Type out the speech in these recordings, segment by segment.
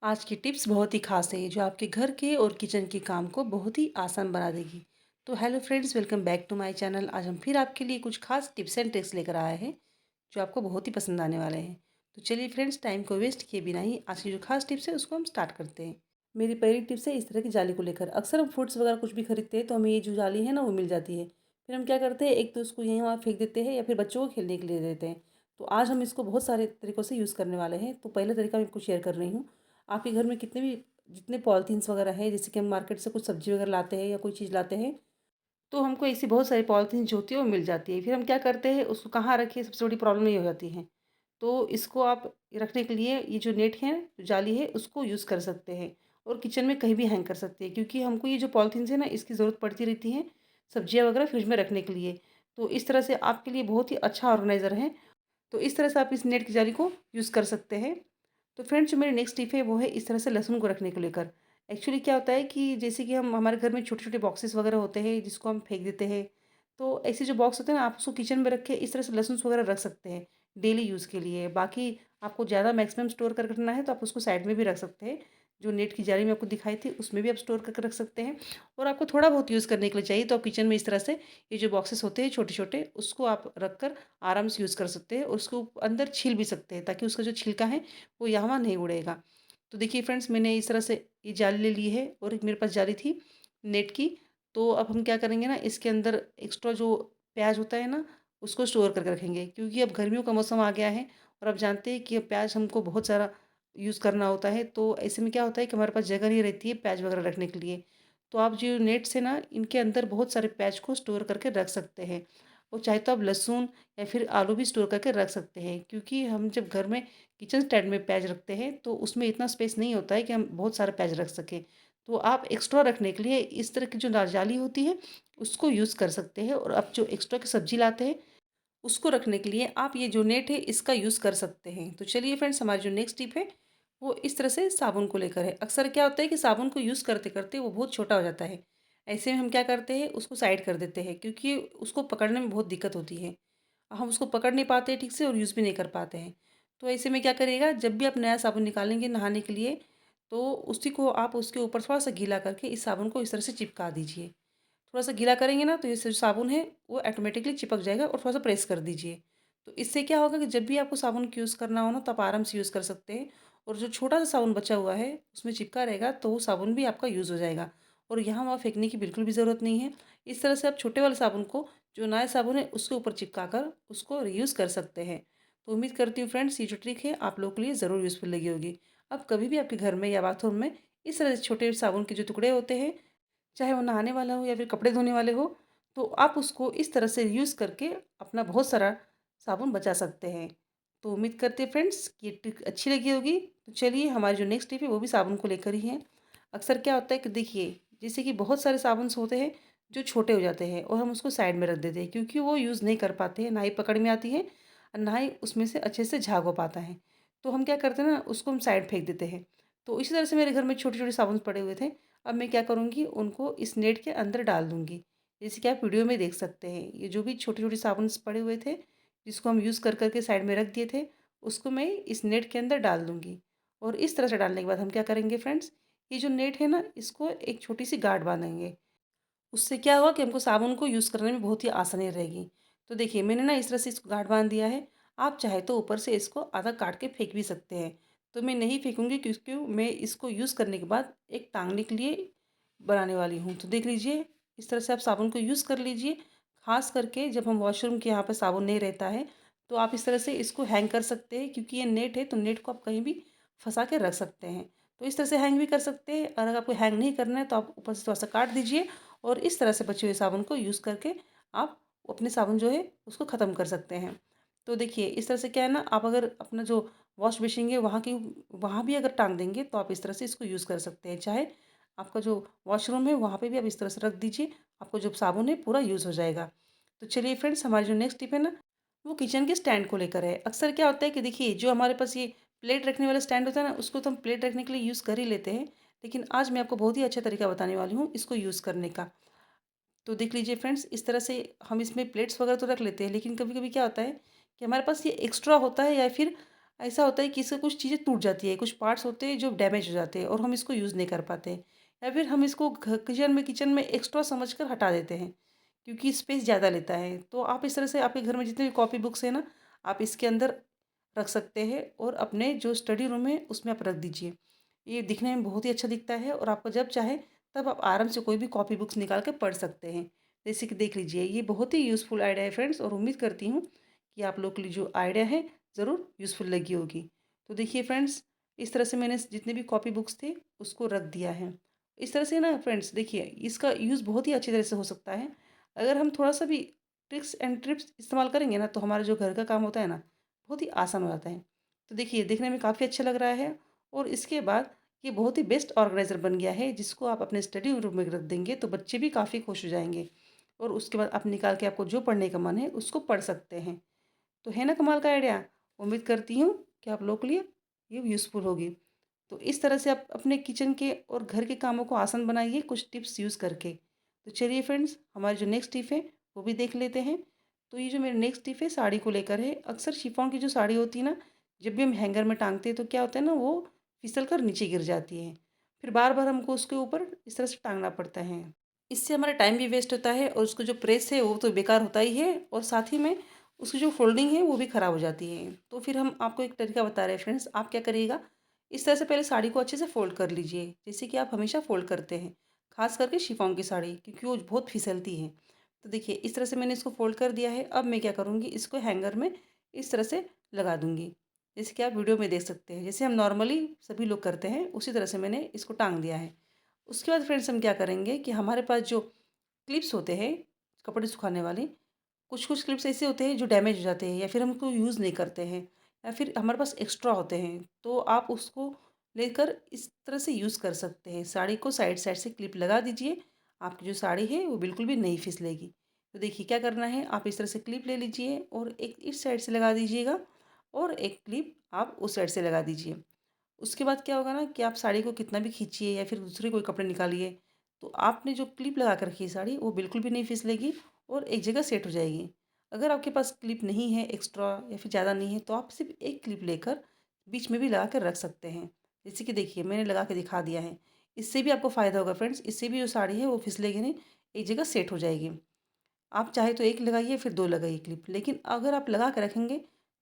आज की टिप्स बहुत ही खास है जो आपके घर के और किचन के काम को बहुत ही आसान बना देगी। तो hello friends, welcome back to my channel. आज हम फिर आपके लिए कुछ खास टिप्स एंड ट्रिक्स लेकर आए हैं जो आपको बहुत ही पसंद आने वाले हैं। तो चलिए फ्रेंड्स, टाइम को वेस्ट किए बिना ही आज की जो खास टिप्स है उसको हम स्टार्ट करते हैं। मेरी पहली टिप्स है इस तरह की जाली को लेकर। अक्सर हम फ्रूट्स वगैरह कुछ भी खरीदते हैं तो हमें ये जो जाली है ना वो मिल जाती है। फिर हम क्या करते हैं, एक तो उसको यहीं वहाँ फेंक देते हैं या फिर बच्चों को खेलने के लिए दे देते हैं। तो आज हम इसको बहुत सारे तरीक़ों से यूज़ करने वाले हैं। तो पहला तरीका मैं आपको शेयर कर रही हूँ। आपके घर में कितने भी जितने पॉलीथीन्स वगैरह हैं, जैसे कि हम मार्केट से कुछ सब्जी वगैरह लाते हैं या कोई चीज़ लाते हैं, तो हमको ऐसी बहुत सारी पॉलीथीन जो होती है वो मिल जाती है। फिर हम क्या करते हैं, उसको कहाँ रखें, सबसे बड़ी प्रॉब्लम ये हो जाती है। तो इसको आप रखने के लिए ये जो नेट है, जो जाली है, उसको यूज़ कर सकते हैं और किचन में कहीं भी हैंग कर सकते हैं, क्योंकि हमको ये जो पॉलीथीन्स है ना, इसकी ज़रूरत पड़ती रहती है सब्जियाँ वगैरह फ्रिज में रखने के लिए। तो इस तरह से आपके लिए बहुत ही अच्छा ऑर्गेनाइज़र है। तो इस तरह से आप इस नेट की जाली को यूज़ कर सकते हैं। तो फ्रेंड्स, जो मेरी नेक्स्ट टिप है वो है इस तरह से लहसुन को रखने को लेकर। एक्चुअली क्या होता है कि जैसे कि हम हमारे घर में छोटे-छोटे बॉक्सेस वगैरह होते हैं जिसको हम फेंक देते हैं। तो ऐसे जो बॉक्स होते हैं ना, आप उसको किचन में रख के इस तरह से लहसुन वगैरह रख सकते हैं डेली यूज़ के लिए। बाकी आपको ज़्यादा मैक्सिमम स्टोर कर रखना है तो आप उसको साइड में भी रख सकते हैं। जो नेट की जाली मैं आपको दिखाई थी उसमें भी आप स्टोर करके रख सकते हैं। और आपको थोड़ा बहुत यूज़ करने के लिए चाहिए तो आप किचन में इस तरह से ये जो बॉक्सेस होते हैं छोटे-छोटे, उसको आप रख कर आराम से यूज़ कर सकते हैं और उसको अंदर छील भी सकते हैं ताकि उसका जो छिलका है वो यहाँ नहीं उड़ेगा। तो देखिए फ्रेंड्स, मैंने इस तरह से ये जाली ले ली है और एक मेरे पास जाली थी नेट की। तो अब हम क्या करेंगे ना, इसके अंदर एक्स्ट्रा जो प्याज होता है ना, उसको स्टोर करके रखेंगे, क्योंकि अब गर्मियों का मौसम आ गया है और आप जानते हैं कि अब प्याज हमको बहुत सारा यूज़ करना होता है। तो ऐसे में क्या होता है कि हमारे पास जगह नहीं रहती है प्याज वगैरह रखने के लिए। तो आप जो नेट से ना इनके अंदर बहुत सारे प्याज को स्टोर करके रख सकते हैं। और चाहे तो आप लहसुन या फिर आलू भी स्टोर करके रख सकते हैं, क्योंकि हम जब घर में किचन स्टैंड में प्याज रखते हैं तो उसमें इतना स्पेस नहीं होता है कि हम बहुत सारा प्याज रख सकें। तो आप एक्स्ट्रा रखने के लिए इस तरह की जो जाली होती है उसको यूज़ कर सकते हैं, और आप जो एक्स्ट्रा की सब्जी लाते हैं उसको रखने के लिए आप ये जो नेट है इसका यूज़ कर सकते हैं। तो चलिए फ्रेंड्स, हमारी जो नेक्स्ट टिप है वो इस तरह से साबुन को लेकर है। अक्सर क्या होता है कि साबुन को यूज़ करते-करते वो बहुत छोटा हो जाता है। ऐसे में हम क्या करते हैं, उसको साइड कर देते हैं, क्योंकि उसको पकड़ने में बहुत दिक्कत होती है। हम उसको पकड़ नहीं पाते हैं ठीक से और यूज़ भी नहीं कर पाते हैं। तो ऐसे में क्या करिएगा, जब भी आप नया साबुन निकालेंगे नहाने के लिए, तो उसी को आप उसके ऊपर थोड़ा-सा गीला करके इस साबुन को इस तरह से चिपका दीजिए। थोड़ा-सा गीला करेंगे ना तो ये जो साबुन है वो ऑटोमेटिकली चिपक जाएगा, और थोड़ा-सा प्रेस कर दीजिए। तो इससे क्या होगा कि जब भी आपको साबुन का यूज़ करना हो ना, तो आप आराम से यूज़ कर सकते हैं। और जो छोटा-सा साबुन बचा हुआ है उसमें चिपका रहेगा तो वो साबुन भी आपका यूज़ हो जाएगा, और यहाँ-वहाँ फेंकने की बिल्कुल भी ज़रूरत नहीं है। इस तरह से आप छोटे वाले साबुन को, जो नया साबुन है उसके ऊपर चिपका कर उसको रीयूज़ कर सकते हैं। तो उम्मीद करती हूँ फ्रेंड्स, ये जो ट्रिक है आप लोगों के लिए ज़रूर यूज़फुल लगी होगी। अब कभी भी आपके घर में या बाथरूम में इस तरह से छोटे साबुन के जो टुकड़े होते हैं, चाहे वो नहाने वाला हो या फिर कपड़े धोने वाले हो, तो आप उसको इस तरह से यूज़ करके अपना बहुत सारा साबुन बचा सकते हैं। तो उम्मीद करते हैं फ्रेंड्स कि ये ट्रिक अच्छी लगी होगी। तो चलिए, हमारी जो नेक्स्ट टिप है वो भी साबुन को लेकर ही है। अक्सर क्या होता है कि देखिए, जैसे कि बहुत सारे साबुन्स होते हैं जो छोटे हो जाते हैं और हम उसको साइड में रख देते हैं, क्योंकि वो यूज़ नहीं कर पाते हैं, ना ही पकड़ में आती है और ना ही उसमें से अच्छे से झाग हो पाता है। तो हम क्या करते हैं ना, उसको हम साइड फेंक देते हैं। तो इसी तरह से मेरे घर में छोटे-छोटे साबुन पड़े हुए थे। अब मैं क्या करूँगी, उनको इस नेट के अंदर डाल दूँगी। जैसे कि आप वीडियो में देख सकते हैं, ये जो भी छोटे-छोटे साबुन्स पड़े हुए थे, जिसको हम यूज़ कर के साइड में रख दिए थे, उसको मैं इस नेट के अंदर डाल दूँगी। और इस तरह से डालने के बाद हम क्या करेंगे फ्रेंड्स, ये जो नेट है ना, इसको एक छोटी-सी गाँठ बाँधेंगे। उससे क्या होगा कि हमको साबुन को यूज़ करने में बहुत ही आसानी रहेगी। तो देखिए, मैंने ना इस तरह से इसको गाँठ बाँध दिया है। आप चाहे तो ऊपर से इसको आधा काट के फेंक भी सकते हैं। तो मैं नहीं फेंकूँगी, क्योंकि मैं इसको यूज़ करने के बाद एक टाँगने के लिए बनाने वाली हूँ। तो देख लीजिए, इस तरह से आप साबुन को यूज़ कर लीजिए। ख़ास करके जब हम वॉशरूम के यहाँ पे साबुन नहीं रहता है, तो आप इस तरह से इसको हैंग कर सकते हैं, क्योंकि ये नेट है तो नेट को आप कहीं भी फँसा के रख सकते हैं। तो इस तरह से हैंग भी कर सकते हैं, और अगर आपको हैंग नहीं करना है तो आप ऊपर से थोड़ा-सा काट दीजिए और इस तरह से बचे हुए साबुन को यूज़ करके आप अपने साबुन जो है उसको ख़त्म कर सकते हैं। तो देखिए, इस तरह से क्या है ना, आप अगर अपना जो वॉश बेसिन है वहाँ भी अगर टाँग देंगे तो आप इस तरह से इसको यूज़ कर सकते हैं। चाहे आपका जो वॉशरूम है वहाँ पे भी आप इस तरह से रख दीजिए, आपको जो साबुन है पूरा यूज़ हो जाएगा। तो चलिए फ्रेंड्स, हमारी जो नेक्स्ट टिप है ना, वो किचन के स्टैंड को लेकर है। अक्सर क्या होता है कि देखिए, जो हमारे पास ये प्लेट रखने वाला स्टैंड होता है ना, उसको तो हम प्लेट रखने के लिए यूज़ कर ही लेते हैं। लेकिन आज मैं आपको बहुत ही अच्छा तरीका बताने वाली हूँ इसको यूज़ करने का। तो देख लीजिए फ्रेंड्स, इस तरह से हम इसमें प्लेट्स वगैरह तो रख लेते हैं, लेकिन कभी-कभी क्या होता है कि हमारे पास ये एक्स्ट्रा होता है, या फिर ऐसा होता है कि इससे कुछ चीज़ें टूट जाती है, कुछ पार्ट्स होते हैं जो डैमेज हो जाते हैं और हम इसको यूज़ नहीं कर पाते हैं। या फिर हम इसको घ किचन में एक्स्ट्रा समझकर हटा देते हैं, क्योंकि स्पेस ज़्यादा लेता है। तो आप इस तरह से आपके घर में जितने भी कॉपी बुक्स हैं ना, आप इसके अंदर रख सकते हैं और अपने जो स्टडी रूम है उसमें आप रख दीजिए। ये दिखने में बहुत ही अच्छा दिखता है और आपको जब चाहे तब आप आराम से कोई भी कॉपी बुक्स निकाल के पढ़ सकते हैं। जैसे कि देख लीजिए, ये बहुत ही यूज़फुल आइडिया है फ्रेंड्स, और उम्मीद करती हूँ कि आप लोग के लिए जो आइडिया है ज़रूर यूज़फुल लगी होगी। तो देखिए फ्रेंड्स, इस तरह से मैंने जितने भी कॉपी बुक्स थे उसको रख दिया है। इस तरह से ना फ्रेंड्स, देखिए इसका यूज़ बहुत ही अच्छी तरह से हो सकता है। अगर हम थोड़ा-सा भी ट्रिक्स एंड ट्रिप्स इस्तेमाल करेंगे ना, तो हमारा जो घर का काम होता है ना, बहुत ही आसान हो जाता है। तो देखिए, देखने में काफ़ी अच्छा लग रहा है और इसके बाद ये बहुत ही बेस्ट ऑर्गेनाइज़र बन गया है, जिसको आप अपने स्टडी रूम में रख देंगे तो बच्चे भी काफ़ी खुश हो जाएँगे और उसके बाद आप निकाल के आपको जो पढ़ने का मन है उसको पढ़ सकते हैं। तो है ना कमाल का आइडिया? उम्मीद करती हूँ कि आप लोगों के लिए ये यूज़फुल होगी। तो इस तरह से आप अपने किचन के और घर के कामों को आसान बनाइए कुछ टिप्स यूज़ करके। तो चलिए फ्रेंड्स, हमारी जो नेक्स्ट टिप है वो भी देख लेते हैं। तो ये जो मेरी नेक्स्ट टिप है साड़ी को लेकर है। अक्सर शिफॉन की जो साड़ी होती है ना, जब भी हम हैंगर में टाँगते हैं तो क्या होता है ना, वो फिसल कर नीचे गिर जाती है। फिर बार-बार हमको उसके ऊपर इस तरह से टाँगना पड़ता है। इससे हमारा टाइम भी वेस्ट होता है और उसका जो प्रेस है वो तो बेकार होता ही है, और साथ ही में उसकी जो फ़ोल्डिंग है वो भी ख़राब हो जाती है। तो फिर हम आपको एक तरीका बता रहे हैं फ्रेंड्स, आप क्या करिएगा, इस तरह से पहले साड़ी को अच्छे से फ़ोल्ड कर लीजिए, जैसे कि आप हमेशा फ़ोल्ड करते हैं, ख़ास करके शिफॉन की साड़ी, क्योंकि वो बहुत फिसलती है। तो देखिए, इस तरह से मैंने इसको फ़ोल्ड कर दिया है। अब मैं क्या करूँगी, इसको हैंगर में इस तरह से लगा दूँगी, जैसे कि आप वीडियो में देख सकते हैं। जैसे हम नॉर्मली सभी लोग करते हैं, उसी तरह से मैंने इसको टाँग दिया है। उसके बाद फ्रेंड्स हम क्या करेंगे कि हमारे पास जो क्लिप्स होते हैं कपड़े सुखाने वाले, कुछ-कुछ क्लिप्स ऐसे होते हैं जो डैमेज हो जाते हैं या फिर हम उनको यूज़ नहीं करते हैं या फिर हमारे पास एक्स्ट्रा होते हैं, तो आप उसको लेकर इस तरह से यूज़ कर सकते हैं। साड़ी को साइड-साइड से क्लिप लगा दीजिए, आपकी जो साड़ी है वो बिल्कुल भी नहीं फिसलेगी। तो देखिए क्या करना है, आप इस तरह से क्लिप ले लीजिए और एक इस साइड से लगा दीजिएगा और एक क्लिप आप उस साइड से लगा दीजिए। उसके बाद क्या होगा ना कि आप साड़ी को कितना भी खींचिए या फिर दूसरे कोई कपड़े निकालिए, तो आपने जो क्लिप लगा कर रखी है साड़ी, वो बिल्कुल भी नहीं फिसलेगी और एक जगह सेट हो जाएगी। अगर आपके पास क्लिप नहीं है एक्स्ट्रा या फिर ज़्यादा नहीं है, तो आप सिर्फ एक क्लिप लेकर बीच में भी लगा कर रख सकते हैं। जैसे कि देखिए, मैंने लगा के दिखा दिया है। इससे भी आपको फ़ायदा होगा फ्रेंड्स, इससे भी जो साड़ी है वो फिसलेगी नहीं, एक जगह सेट हो जाएगी। आप चाहे तो 1 लगाइए फिर 2 लगाइए क्लिप, लेकिन अगर आप लगा के रखेंगे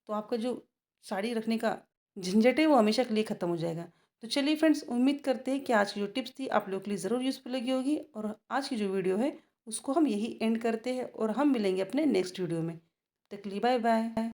तो आपका जो साड़ी रखने का झंझट है वो हमेशा के लिए ख़त्म हो जाएगा। तो चलिए फ्रेंड्स, उम्मीद करते हैं कि आज की जो टिप्स थी आप लोगों के लिए ज़रूर यूज़फुल लगी होगी, और आज की जो वीडियो है उसको हम यही एंड करते हैं और हम मिलेंगे अपने नेक्स्ट वीडियो में। तब तक के लिए बाय बाय।